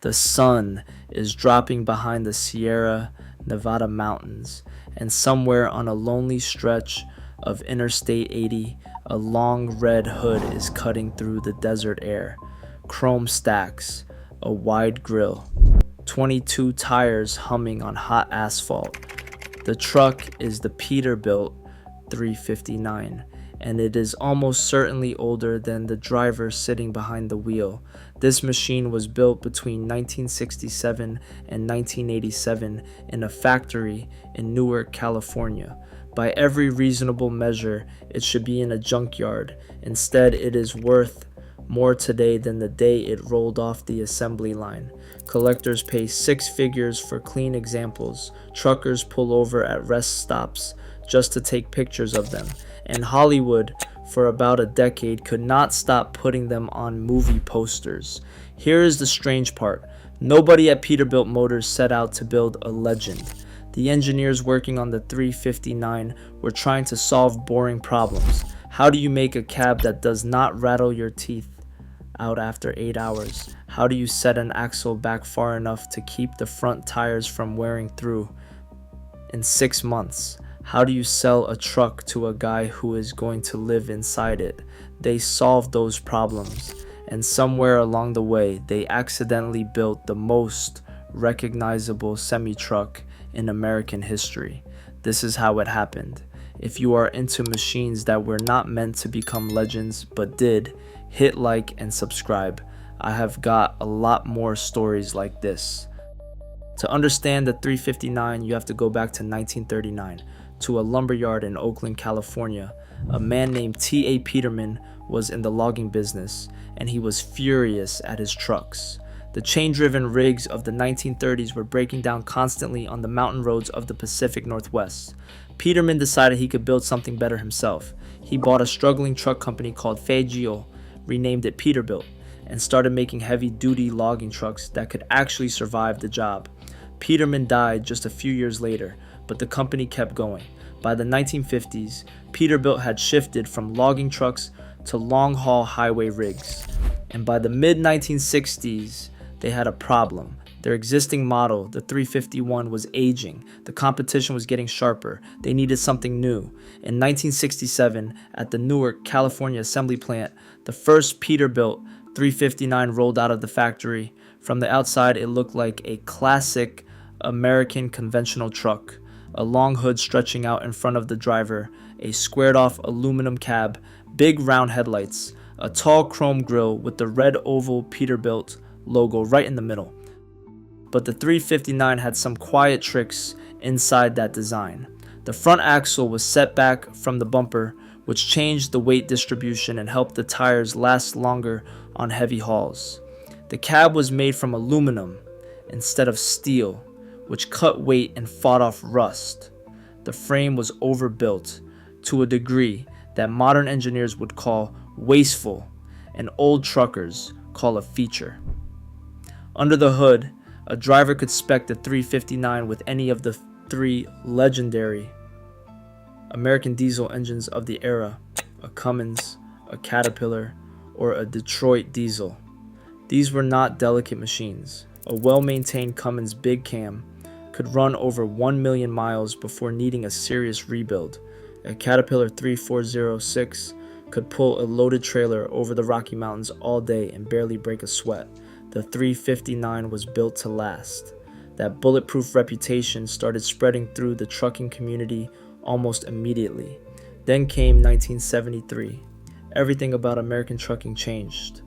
The sun is dropping behind the Sierra Nevada mountains, and somewhere on a lonely stretch of Interstate 80, a long red hood is cutting through the desert air. Chrome stacks, a wide grille, 22 tires humming on hot asphalt. The truck is the Peterbilt 359, and it is almost certainly older than the driver sitting behind the wheel. This machine was built between 1967 and 1987 in a factory in Newark, California. By every reasonable measure, it should be in a junkyard. Instead, it is worth more today than the day it rolled off the assembly line. Collectors pay six figures for clean examples. Truckers pull over at rest stops just to take pictures of them. And Hollywood, for about a decade, could not stop putting them on movie posters. Here is the strange part. Nobody at Peterbilt Motors set out to build a legend. The engineers working on the 359 were trying to solve boring problems. How do you make a cab that does not rattle your teeth out after 8 hours? How do you set an axle back far enough to keep the front tires from wearing through in 6 months? How do you sell a truck to a guy who is going to live inside it? They solved those problems, and somewhere along the way, they accidentally built the most recognizable semi-truck in American history. This is how it happened. If you are into machines that were not meant to become legends but did, hit like and subscribe. I have got a lot more stories like this. To understand the 359, you have to go back to 1939, to a lumberyard in Oakland, California. A man named T.A. Peterman was in the logging business, and he was furious at his trucks. The chain-driven rigs of the 1930s were breaking down constantly on the mountain roads of the Pacific Northwest. Peterman decided he could build something better himself. He bought a struggling truck company called Fagio, renamed it Peterbilt, and started making heavy-duty logging trucks that could actually survive the job. Peterman died just a few years later, but the company kept going. By the 1950s, Peterbilt had shifted from logging trucks to long-haul highway rigs. And by the mid-1960s, they had a problem. Their existing model, the 351, was aging. The competition was getting sharper. They needed something new. In 1967, at the Newark, California assembly plant, the first Peterbilt 359 rolled out of the factory. From the outside, it looked like a classic American conventional truck. A long hood stretching out in front of the driver, a squared-off aluminum cab, big round headlights, a tall chrome grille with the red oval Peterbilt logo right in the middle. But the 359 had some quiet tricks inside that design. The front axle was set back from the bumper, which changed the weight distribution and helped the tires last longer on heavy hauls. The cab was made from aluminum instead of steel, which cut weight and fought off rust. The frame was overbuilt to a degree that modern engineers would call wasteful and old truckers call a feature. Under the hood, a driver could spec the 359 with any of the three legendary American diesel engines of the era, a Cummins, a Caterpillar, or a Detroit diesel. These were not delicate machines. A well-maintained Cummins Big Cam could run over 1 million miles before needing a serious rebuild. A Caterpillar 3406 could pull a loaded trailer over the Rocky Mountains all day and barely break a sweat. The 359 was built to last. That bulletproof reputation started spreading through the trucking community almost immediately. Then came 1973. Everything about American trucking changed.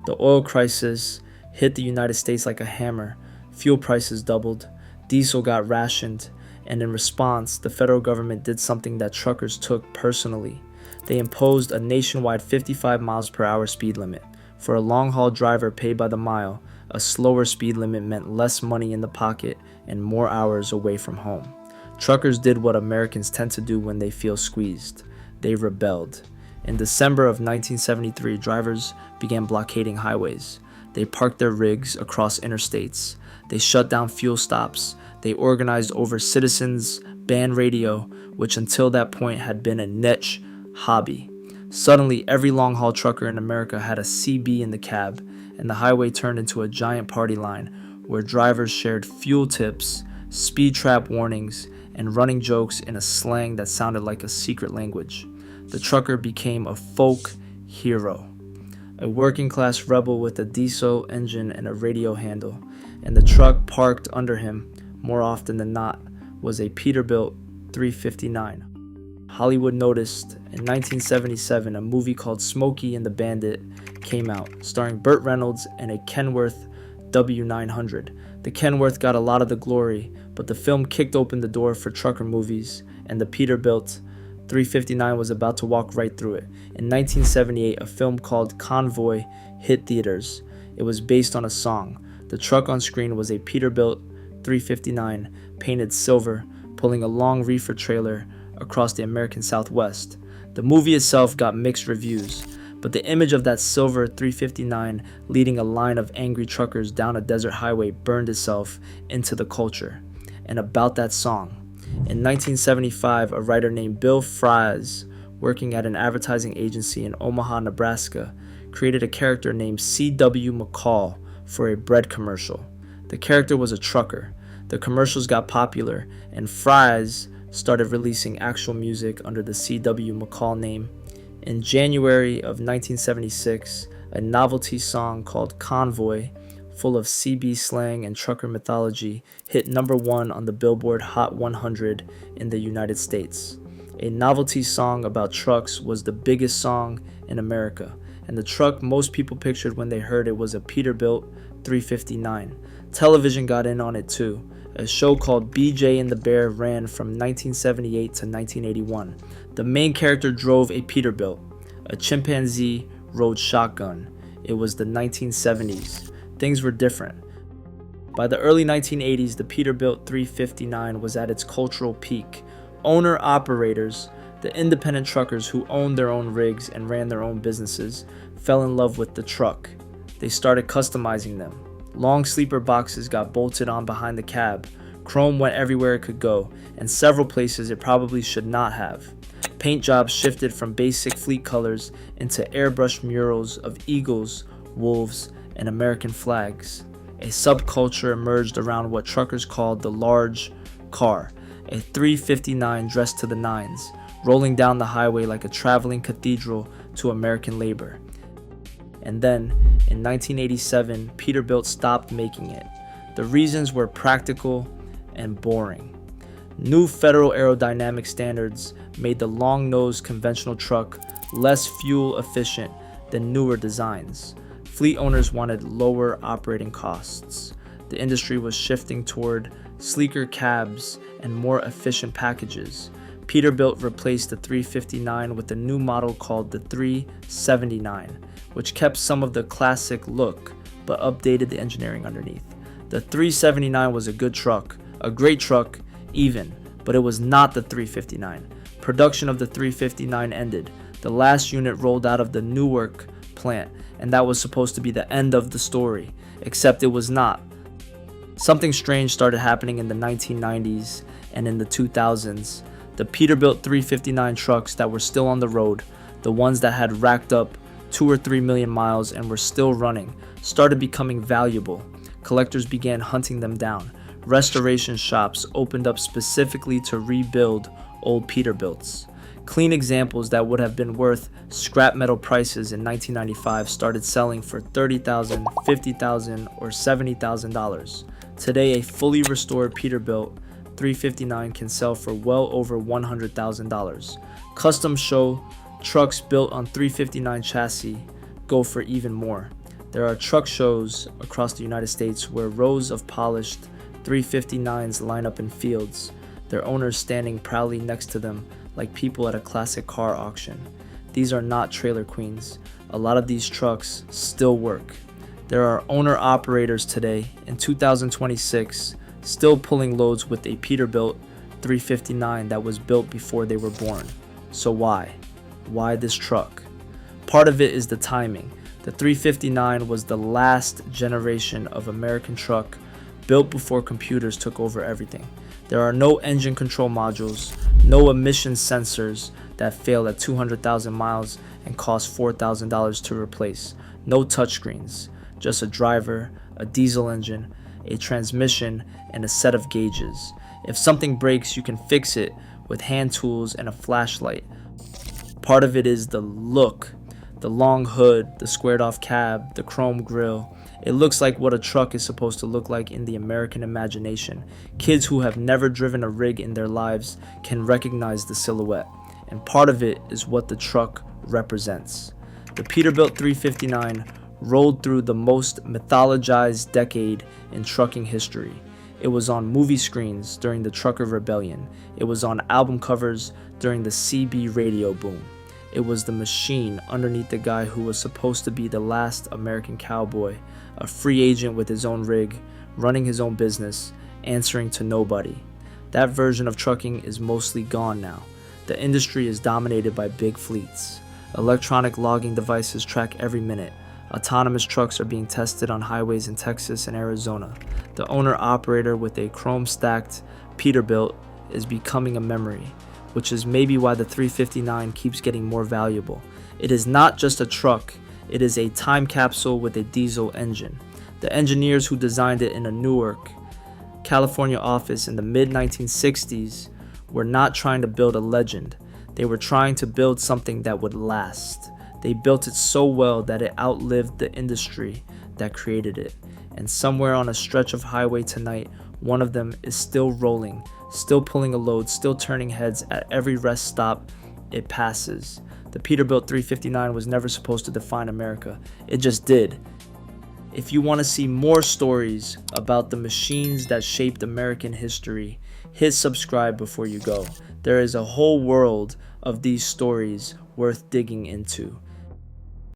The oil crisis hit the United States like a hammer. Fuel prices doubled, diesel got rationed, and in response, the federal government did something that truckers took personally. They imposed a nationwide 55 miles per hour speed limit. For a long-haul driver paid by the mile, a slower speed limit meant less money in the pocket and more hours away from home. Truckers did what Americans tend to do when they feel squeezed. They rebelled. In December of 1973, drivers began blockading highways. They parked their rigs across interstates. They shut down fuel stops. They organized over citizens' band radio, which until that point had been a niche hobby. Suddenly, every long-haul trucker in America had a CB in the cab, and the highway turned into a giant party line where drivers shared fuel tips, speed trap warnings, and running jokes in a slang that sounded like a secret language. The trucker became a folk hero, a working class rebel with a diesel engine and a radio handle, and the truck parked under him, more often than not, was a Peterbilt 359. Hollywood noticed. In 1977, a movie called Smokey and the Bandit came out, starring Burt Reynolds and a Kenworth W900. The Kenworth got a lot of the glory, but the film kicked open the door for trucker movies, and the Peterbilt 359 was about to walk right through it. In 1978, a film called Convoy hit theaters. It was based on a song. The truck on screen was a Peterbilt 359 painted silver, pulling a long reefer trailer across the American Southwest. The movie itself got mixed reviews, but the image of that silver 359 leading a line of angry truckers down a desert highway burned itself into the culture. And about that song, in 1975, a writer named Bill Fries, working at an advertising agency in Omaha, Nebraska, created a character named C.W. McCall for a bread commercial. The character was a trucker. The commercials got popular, and Fries started releasing actual music under the C.W. McCall name. In January of 1976, a novelty song called Convoy, full of CB slang and trucker mythology, hit #1 on the Billboard Hot 100 in the United States. A novelty song about trucks was the biggest song in America, and the truck most people pictured when they heard it was a Peterbilt 359. Television got in on it too. A show called BJ and the Bear ran from 1978 to 1981. The main character drove a Peterbilt. A chimpanzee rode shotgun. It was the 1970s. Things were different. By the early 1980s, the Peterbilt 359 was at its cultural peak. Owner-operators, the independent truckers who owned their own rigs and ran their own businesses, fell in love with the truck. They started customizing them. Long sleeper boxes got bolted on behind the cab. Chrome went everywhere it could go, and several places it probably should not have. Paint jobs shifted from basic fleet colors into airbrushed murals of eagles, wolves, and American flags. A subculture emerged around what truckers called the large car, a 359 dressed to the nines, rolling down the highway like a traveling cathedral to American labor. And then, in 1987, Peterbilt stopped making it. The reasons were practical and boring. New federal aerodynamic standards made the long-nosed conventional truck less fuel efficient than newer designs. Fleet owners wanted lower operating costs. The industry was shifting toward sleeker cabs and more efficient packages. Peterbilt replaced the 359 with a new model called the 379, which kept some of the classic look but updated the engineering underneath. The 379 was a good truck, a great truck even, but it was not the 359. Production of the 359 ended. The last unit rolled out of the Newark plant, and that was supposed to be the end of the story, except it was not. Something strange started happening in the 1990s and in the 2000s. The Peterbilt 359 trucks that were still on the road, the ones that had racked up 2 or 3 million miles and were still running, started becoming valuable. Collectors began hunting them down. Restoration shops opened up specifically to rebuild old Peterbilts. Clean examples that would have been worth scrap metal prices in 1995 started selling for $30,000, $50,000, or $70,000. Today, a fully restored Peterbilt 359 can sell for well over $100,000. Custom show trucks built on 359 chassis go for even more. There are truck shows across the United States where rows of polished 359s line up in fields, their owners standing proudly next to them like people at a classic car auction. These are not trailer queens. A lot of these trucks still work. There are owner-operators today in 2026 still pulling loads with a Peterbilt 359 that was built before they were born. So why? Why this truck? Part of it is the timing. The 359 was the last generation of American truck built before computers took over everything. There are no engine control modules, no emission sensors that fail at 200,000 miles and cost $4,000 to replace, no touchscreens. just a driver, a diesel engine, a transmission, and a set of gauges. If something breaks, you can fix it with hand tools and a flashlight. Part of it is the look, the long hood, the squared off cab, the chrome grille. It looks like what a truck is supposed to look like in the American imagination. Kids who have never driven a rig in their lives can recognize the silhouette, and part of it is what the truck represents. The Peterbilt 359 rolled through the most mythologized decade in trucking history. It was on movie screens during the Trucker Rebellion. It was on album covers during the CB radio boom. It was the machine underneath the guy who was supposed to be the last American cowboy, a free agent with his own rig, running his own business, answering to nobody. That version of trucking is mostly gone now. The industry is dominated by big fleets. Electronic logging devices track every minute. Autonomous trucks are being tested on highways in Texas and Arizona. The owner-operator with a chrome-stacked Peterbilt is becoming a memory, which is maybe why the 359 keeps getting more valuable. It is not just a truck, it is a time capsule with a diesel engine. The engineers who designed it in a Newark, California office in the mid-1960s were not trying to build a legend. They were trying to build something that would last. They built it so well that it outlived the industry that created it. And somewhere on a stretch of highway tonight, one of them is still rolling, still pulling a load, still turning heads at every rest stop it passes. The Peterbilt 359 was never supposed to define America. It just did. If you want to see more stories about the machines that shaped American history, hit subscribe before you go. There is a whole world of these stories worth digging into.